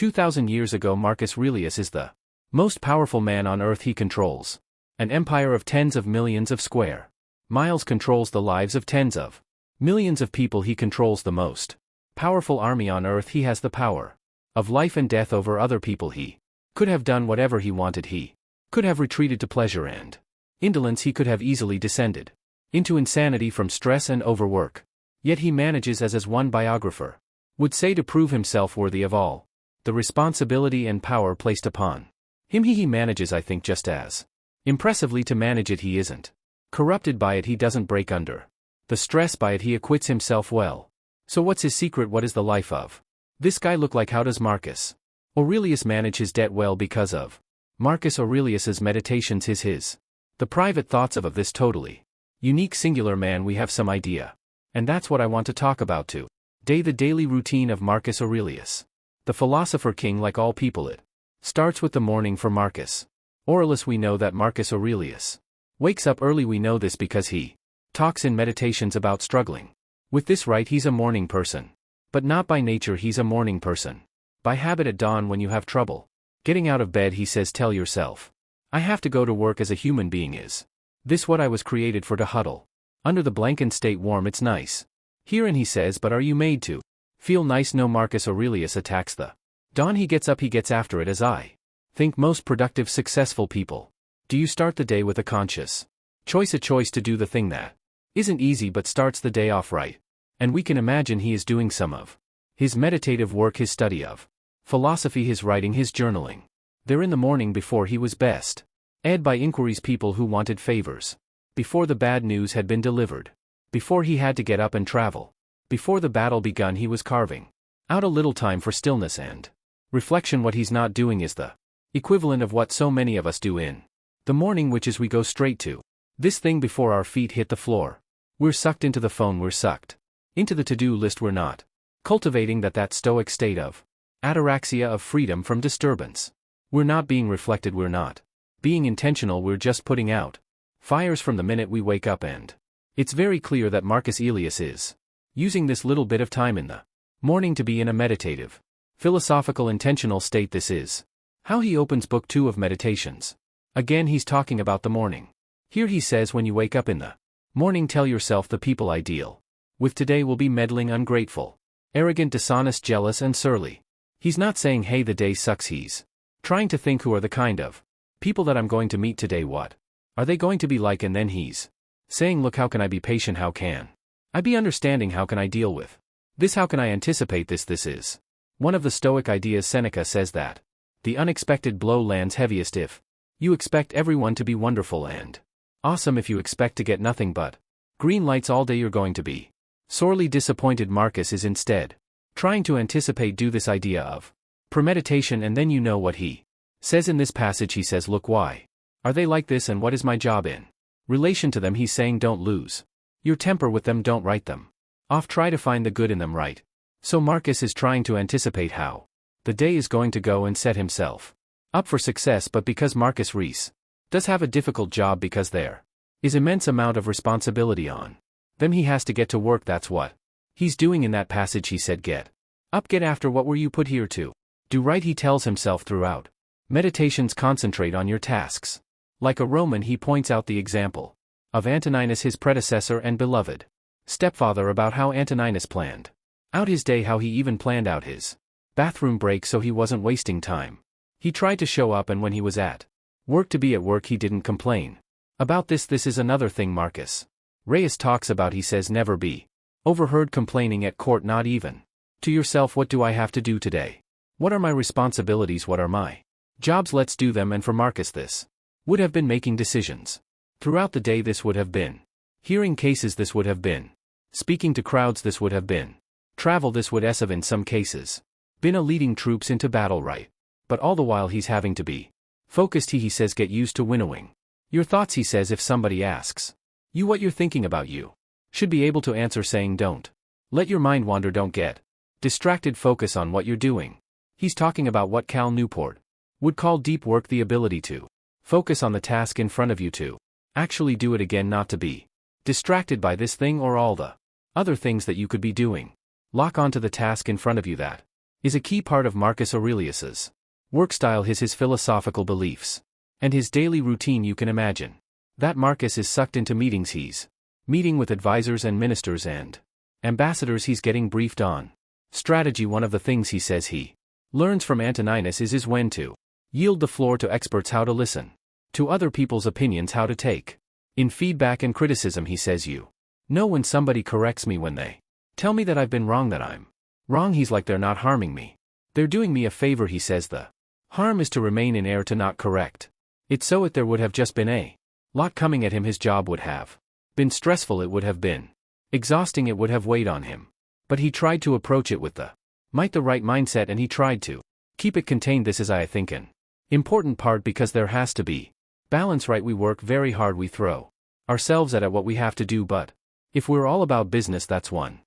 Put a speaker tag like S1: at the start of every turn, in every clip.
S1: 2,000 years ago Marcus Aurelius is the most powerful man on earth. He controls an empire of tens of millions of square miles, controls the lives of tens of millions of people. He controls the most powerful army on earth. He has the power of life and death over other people. He could have done whatever he wanted. He could have retreated to pleasure and indolence. He could have easily descended into insanity from stress and overwork. Yet he manages, as one biographer would say, to prove himself worthy of all the responsibility and power placed upon him. He manages, I think, just as impressively to manage it. He isn't corrupted by it. He doesn't break under the stress by it. He acquits himself well. So what's his secret? What is the life of this guy look like? How does Marcus Aurelius manage his debt? Well, because of Marcus Aurelius's meditations, his the private thoughts of this totally unique singular man, we have some idea. And that's what I want to talk about today. The daily routine of Marcus Aurelius, the philosopher king. Like all people, it starts with the morning for Marcus Aurelius. We know that Marcus Aurelius wakes up early. We know this because he talks in meditations about struggling with this, right? He's a morning person. But not by nature. He's a morning person by habit. At dawn, when you have trouble getting out of bed, he says, tell yourself, I have to go to work. As a human being, is this what I was created for? To huddle under the blanket and stay warm. It's nice here. And he says, but are you made to feel nice? No. Marcus Aurelius attacks the dawn. He gets up, he gets after it. As I think most productive, successful people do. You start the day with a conscious choice, a choice to do the thing that isn't easy but starts the day off right. And we can imagine he is doing some of his meditative work, his study of philosophy, his writing, his journaling there in the morning before he was best ed by inquiries, people who wanted favors, before the bad news had been delivered, before he had to get up and travel, before the battle begun. He was carving out a little time for stillness and reflection. What he's not doing is the equivalent of what so many of us do in the morning, which is we go straight to this thing before our feet hit the floor. We're sucked into the phone, we're sucked into the to-do list. We're not cultivating that stoic state of ataraxia, of freedom from disturbance. We're not being reflected, we're not being intentional, we're just putting out fires from the minute we wake up. And it's very clear that Marcus Aurelius is using this little bit of time in the morning to be in a meditative, philosophical, intentional state. This is how he opens Book 2 of Meditations. Again, he's talking about the morning. Here he says, when you wake up in the morning, tell yourself the people I deal with today will be meddling, ungrateful, arrogant, dishonest, jealous, and surly. He's not saying, hey, the day sucks. He's trying to think, who are the kind of people that I'm going to meet today? What are they going to be like? And then he's saying, look, how can I be patient? How can I be understanding? How can I deal with this? How can I anticipate this? This is one of the Stoic ideas. Seneca says that the unexpected blow lands heaviest if you expect everyone to be wonderful and awesome. If you expect to get nothing but green lights all day, you're going to be sorely disappointed. Marcus is instead trying to anticipate, do this idea of premeditation. And then you know what he says in this passage. He says, look, why are they like this, and what is my job in relation to them? He's saying, don't lose your temper with them, don't write them off, try to find the good in them, right? So Marcus is trying to anticipate how the day is going to go and set himself up for success. But because Marcus Aurelius does have a difficult job, because there is immense amount of responsibility on them, he has to get to work. That's what he's doing in that passage. He said, get up, get after. What were you put here to do? Right? He tells himself throughout meditations, concentrate on your tasks. Like a Roman, he points out the example of Antoninus, his predecessor and beloved stepfather, about how Antoninus planned out his day, how he even planned out his bathroom break so he wasn't wasting time. He tried to show up, and when he was at work, to be at work. He didn't complain about this. This is another thing Marcus Aurelius talks about. He says, never be overheard complaining at court, not even to yourself. What do I have to do today? What are my responsibilities? What are my jobs? Let's do them. And for Marcus, this would have been making decisions throughout the day. This would have been hearing cases. This would have been speaking to crowds. This would have been travel. This would have, in some cases, been a leading troops into battle, right? But all the while he's having to be focused. He says, get used to winnowing your thoughts. He says, if somebody asks you what you're thinking about, you should be able to answer saying, don't let your mind wander, don't get distracted, focus on what you're doing. He's talking about what Cal Newport would call deep work, the ability to focus on the task in front of you, to actually do it again, not to be distracted by this thing or all the other things that you could be doing. Lock onto the task in front of you that is a key part of Marcus Aurelius's work style. His philosophical beliefs and his daily routine. You can imagine that Marcus is sucked into meetings. He's meeting with advisors and ministers and ambassadors. He's getting briefed on strategy. One of the things he says he learns from Antoninus is when to yield the floor to experts, how to listen to other people's opinions, how to take in feedback and criticism. He says, you know, when somebody corrects me, when they tell me that I've been wrong, that I'm wrong, he's like, they're not harming me, they're doing me a favor. He says the harm is to remain in error, to not correct it. So there would have just been a lot coming at him. His job would have been stressful, it would have been exhausting, it would have weighed on him. But he tried to approach it with the right mindset, and he tried to keep it contained. This is, I think, an important part, because there has to be balance, right? We work very hard, we throw ourselves at what we have to do, but if we're all about business, that's one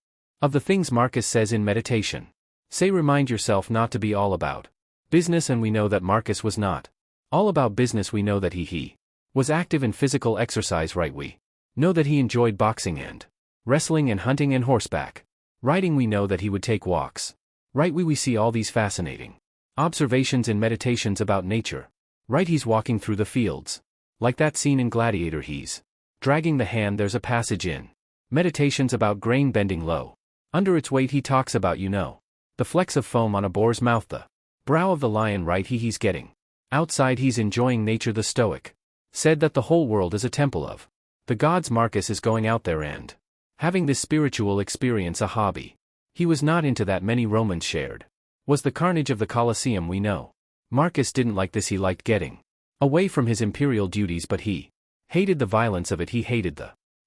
S1: of the things Marcus says in meditation. Say, remind yourself not to be all about business, and we know that Marcus was not all about business. We know that he was active in physical exercise, right? We know that he enjoyed boxing and wrestling and hunting and horseback riding. We know that he would take walks, right? We see all these fascinating observations in meditations about nature, right? He's walking through the fields, like that scene in Gladiator. He's dragging the hand. There's a passage in Meditations about grain bending low under its weight. He talks about, the flecks of foam on a boar's mouth, the brow of the lion, right? He's getting outside, he's enjoying nature. The Stoic said that the whole world is a temple of the gods. Marcus is going out there and having this spiritual experience, a hobby he was not into, that many Romans shared, was the carnage of the Colosseum. We know Marcus didn't like this. He liked getting away from his imperial duties, but he hated the violence of it. He hated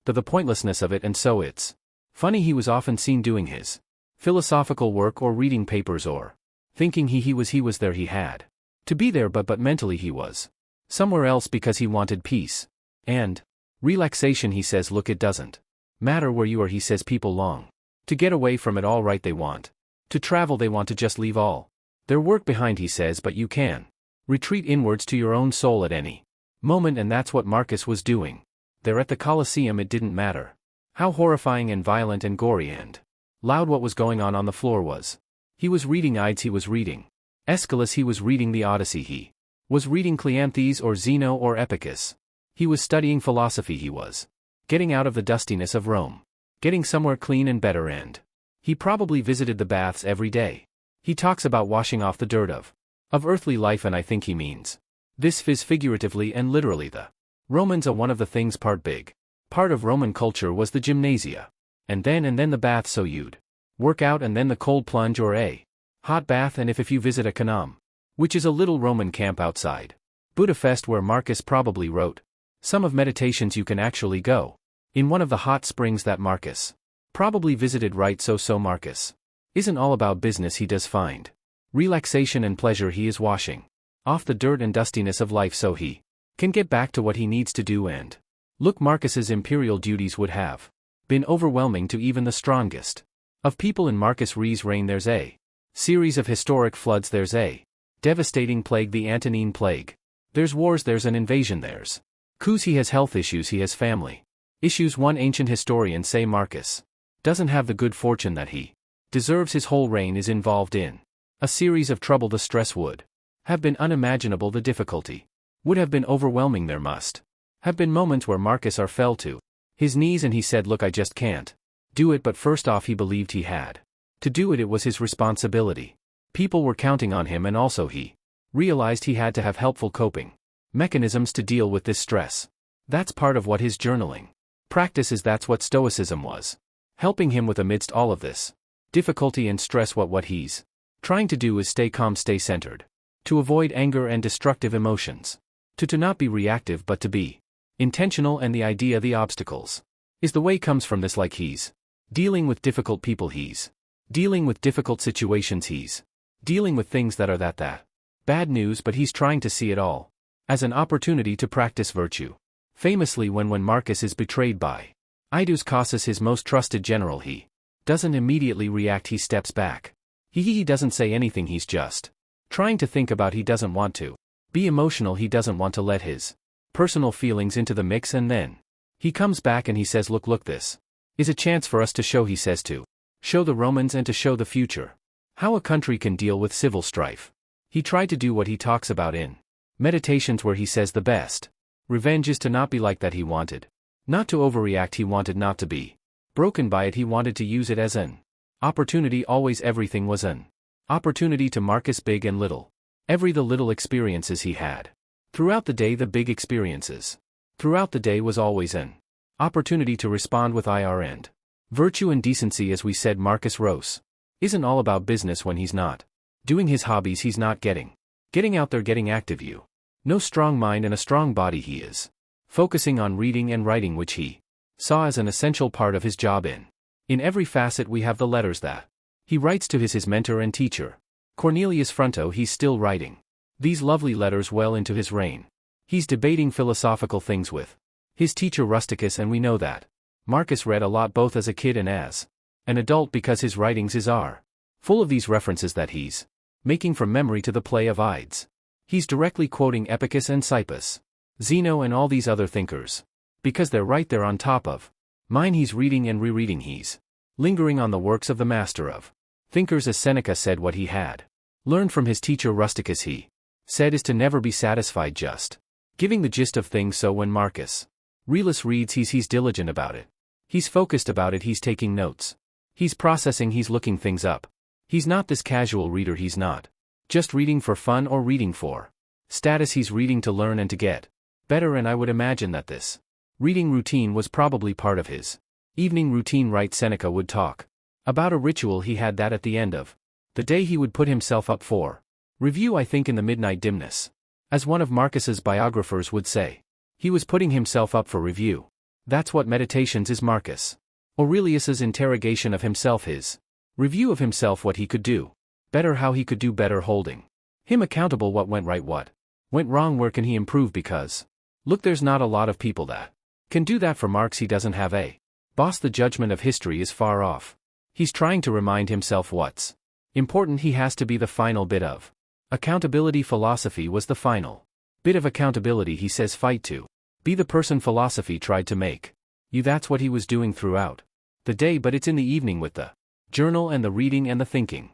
S1: the pointlessness of it. And so it's funny, he was often seen doing his philosophical work or reading papers or thinking he was there. He had to be there, but mentally he was somewhere else, because he wanted peace and relaxation. He says, look, it doesn't matter where you are. He says, people long to get away from it all, right? They want to travel, they want to just leave all their work behind. He says, but you can retreat inwards to your own soul at any moment, and that's what Marcus was doing there at the Colosseum. It didn't matter how horrifying and violent and gory and loud what was going on the floor was. He was reading Ides, he was reading Aeschylus, he was reading the Odyssey, he was reading Cleanthes or Zeno or Epicus. He was studying philosophy. He was getting out of the dustiness of Rome, getting somewhere clean and better, and he probably visited the baths every day. He talks about washing off the dirt of earthly life, and I think he means this figuratively and literally. The Romans are one of the things, big part of Roman culture was the gymnasia, and then the bath. So you'd work out, and then the cold plunge or a hot bath. And if you visit a kanam, which is a little Roman camp outside Budapest where Marcus probably wrote some of Meditations, you can actually go in one of the hot springs that Marcus probably visited, right? So Marcus isn't all about business. He does find relaxation and pleasure. He is washing off the dirt and dustiness of life so he can get back to what he needs to do. And look, Marcus's imperial duties would have been overwhelming to even the strongest of people. In Marcus Aurelius' reign, there's a series of historic floods, there's a devastating plague, the Antonine Plague, there's wars, there's an invasion, there's coups, he has health issues, he has family issues. One ancient historian say Marcus doesn't have the good fortune that he deserves. His whole reign is involved in a series of trouble. The stress would have been unimaginable, the difficulty would have been overwhelming. There must have been moments where Marcus fell to his knees and he said, look, I just can't do it. But first off, he believed he had to do it. It was his responsibility. People were counting on him, and also he realized he had to have helpful coping mechanisms to deal with this stress. That's part of what his journaling practice is. That's what Stoicism was helping him with amidst all of this difficulty and stress. What he's trying to do is stay calm, stay centered, to avoid anger and destructive emotions, to not be reactive but to be intentional. And the idea, the obstacles, is the way comes from this. Like he's dealing with difficult people, he's dealing with difficult situations, he's dealing with things that are that bad news, but he's trying to see it all as an opportunity to practice virtue. Famously, when Marcus is betrayed by Idus Causus, his most trusted general, he doesn't immediately react. He steps back. He doesn't say anything. He's just trying to think about. He doesn't want to be emotional. He doesn't want to let his personal feelings into the mix. And then he comes back and he says, look, this is a chance for us to show, he says, to show the Romans and to show the future How a country can deal with civil strife. He tried to do what he talks about in Meditations, where he says the best revenge is to not be like that. He wanted not to overreact, he wanted not to be broken by it, he wanted to use it as an opportunity. Always everything was an opportunity to Marcus, big and little. The little experiences he had throughout the day, the big experiences throughout the day, was always an opportunity to respond with ire and virtue and decency. As we said, Marcus Aurelius isn't all about business when he's not doing his hobbies, he's not getting out there, getting active. You no strong mind and a strong body, he is focusing on reading and writing, which he saw as an essential part of his job. In every facet we have the letters that he writes to his mentor and teacher, Cornelius Fronto. He's still writing these lovely letters well into his reign. He's debating philosophical things with his teacher Rusticus, and we know that Marcus read a lot both as a kid and as an adult, because his writings are full of these references that he's making from memory to the play of Ides. He's directly quoting Epicus and Cypus, Zeno and all these other thinkers, because they're right there on top of mine. He's reading and rereading, he's lingering on the works of the master of thinkers. As Seneca said, what he had learned from his teacher Rusticus, he said, is to never be satisfied just giving the gist of things. So when Marcus Aurelius reads, he's diligent about it. He's focused about it, he's taking notes. He's processing, he's looking things up. He's not this casual reader, he's not just reading for fun or reading for status, he's reading to learn and to get better. And I would imagine that this reading routine was probably part of his evening routine, right? Seneca would talk about a ritual he had that at the end of the day he would put himself up for review, I think in the midnight dimness. As one of Marcus's biographers would say, he was putting himself up for review. That's what Meditations is. Marcus Aurelius's interrogation of himself, his review of himself, what he could do better, how he could do better, holding him accountable, what went right, what went wrong, where can he improve, because look, there's not a lot of people that can do that. For Marx, he doesn't have a boss. The judgment of history is far off. He's trying to remind himself what's important. He has to be the final bit of accountability. Philosophy was the final bit of accountability. He says, fight to be the person philosophy tried to make you. That's what he was doing throughout the day, but it's in the evening with the journal and the reading and the thinking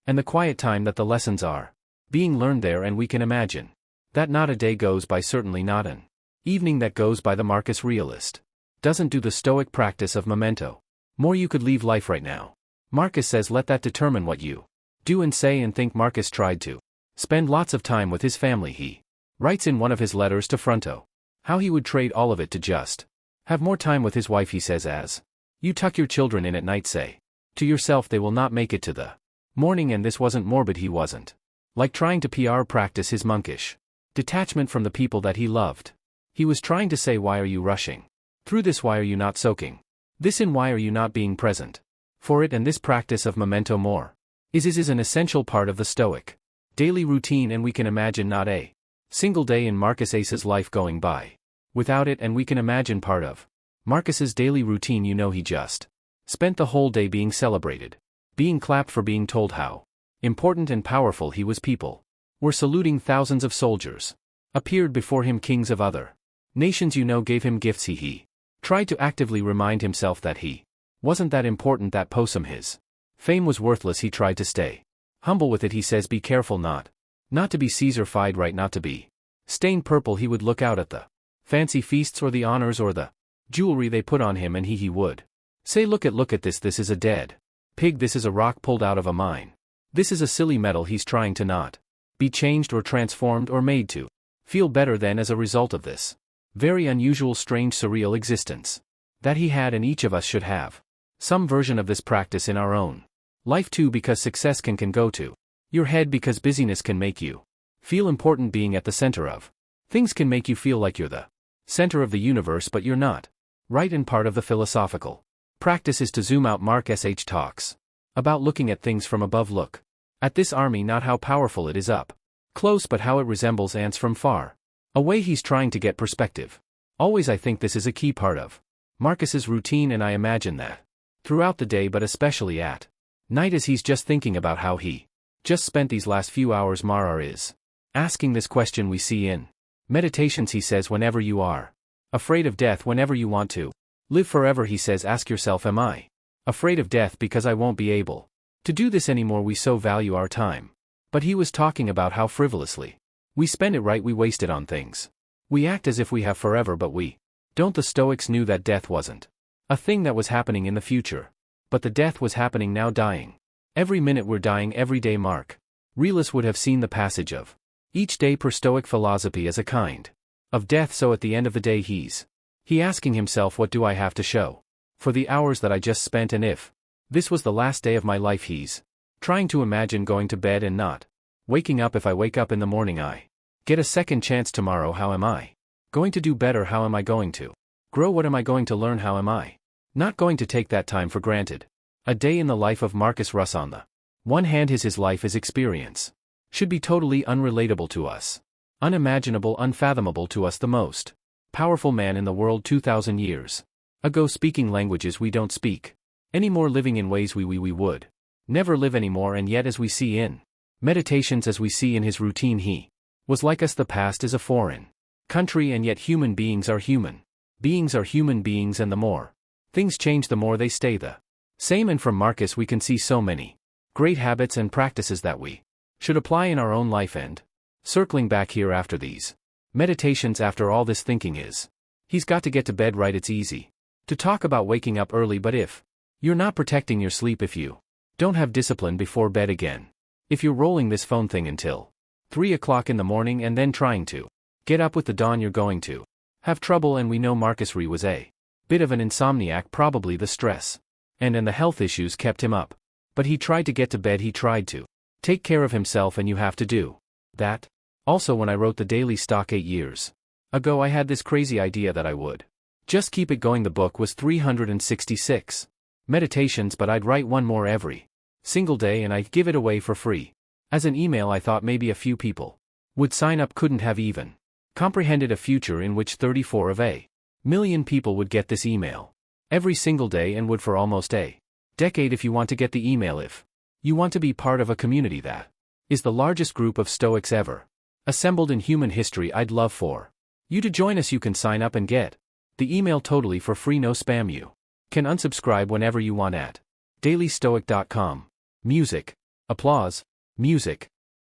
S1: and the quiet time that the lessons are being learned there. And we can imagine that not a day goes by, certainly not an evening that goes by, the Marcus Aurelius doesn't do the Stoic practice of memento mori. You could leave life right now. Marcus says, let that determine what you do and say and think. Marcus tried to spend lots of time with his family. He writes in one of his letters to Fronto how he would trade all of it to just have more time with his wife. He says, as you tuck your children in at night, say to yourself, they will not make it to the morning. And this wasn't morbid. He wasn't like trying to practice his monkish detachment from the people that he loved. He was trying to say, why are you rushing through this? Why are you not soaking this in? Why are you not being present for it? And this practice of memento mori is an essential part of the Stoic daily routine, and we can imagine not a single day in Marcus Ace's life going by without it. And we can imagine part of Marcus's daily routine. You know, he just spent the whole day being celebrated, being clapped for being told how important and powerful he was. People were saluting, thousands of soldiers appeared before him, kings of other nations, you know, gave him gifts. He tried to actively remind himself that he wasn't that important, that possum his fame was worthless. He tried to stay humble with it. He says, be careful not to be Caesar-fied, right, not to be stained purple. He would look out at the fancy feasts or the honors or the jewelry they put on him, and he would say, look at this is a dead pig, this is a rock pulled out of a mine, this is a silly metal. He's trying to not be changed or transformed or made to feel better than as a result of this very unusual, strange, surreal existence that he had. And each of us should have some version of this practice in our own life too, because success can go to your head, because busyness can make you feel important. Being at the center of things can make you feel like you're the center of the universe, but you're not, right? And part of the philosophical practice is to zoom out. Marcus talks about looking at things from above. Look at this army, not how powerful it is up close, but how it resembles ants from far away. He's trying to get perspective. Always, I think this is a key part of Marcus's routine, and I imagine that throughout the day, but especially at night, as he's just thinking about how he just spent these last few hours. Marar is asking this question we see in Meditations. He says, whenever you are afraid of death, whenever you want to live forever, he says, ask yourself, am I afraid of death because I won't be able to do this anymore. We so value our time. But he was talking about how frivolously we spend it, right? We waste it on things. We act as if we have forever, but we don't. The Stoics knew that death wasn't a thing that was happening in the future, but the death was happening now, dying. Every minute we're dying every day. Marcus Aurelius would have seen the passage of each day per Stoic philosophy as a kind of death. So at the end of the day he asking himself, what do I have to show for the hours that I just spent? And if this was the last day of my life, he's trying to imagine going to bed and not waking up. If I wake up in the morning, I get a second chance tomorrow. How am I going to do better? How am I going to grow? What am I going to learn? How am I not going to take that time for granted? A day in the life of Marcus Aurelius. On the one hand, his life, his experience should be totally unrelatable to us, unimaginable, unfathomable to us. The most powerful man in the world 2,000 years ago, speaking languages we don't speak anymore, living in ways we would never live anymore. And yet, as we see in Meditations, as we see in his routine, he was like us. The past is a foreign country, and yet human beings are human beings, and the more things change, the more they stay the same. And from Marcus we can see so many great habits and practices that we should apply in our own life. And circling back here after these meditations, after all this thinking, he's got to get to bed, right? It's easy to talk about waking up early, but if you're not protecting your sleep, if you don't have discipline before bed, again, if you're rolling this phone thing until 3 o'clock in the morning and then trying to get up with the dawn, you're going to have trouble. And we know Marcus Aurelius was a bit of an insomniac. Probably the stress and the health issues kept him up. But he tried to get to bed, he tried to take care of himself, and you have to do that. Also, when I wrote the Daily Stoic 8 years ago, I had this crazy idea that I would just keep it going. The book was 366 meditations, but I'd write one more every single day and I'd give it away for free as an email. I thought maybe a few people would sign up. Couldn't have even comprehended a future in which 34 of a million people would get this email every single day, and would for almost a decade. If you want to get the email, if you want to be part of a community that is the largest group of Stoics ever assembled in human history, I'd love for you to join us. You can sign up and get the email totally for free, no spam. You can unsubscribe whenever you want at dailystoic.com. Music. Applause. Music.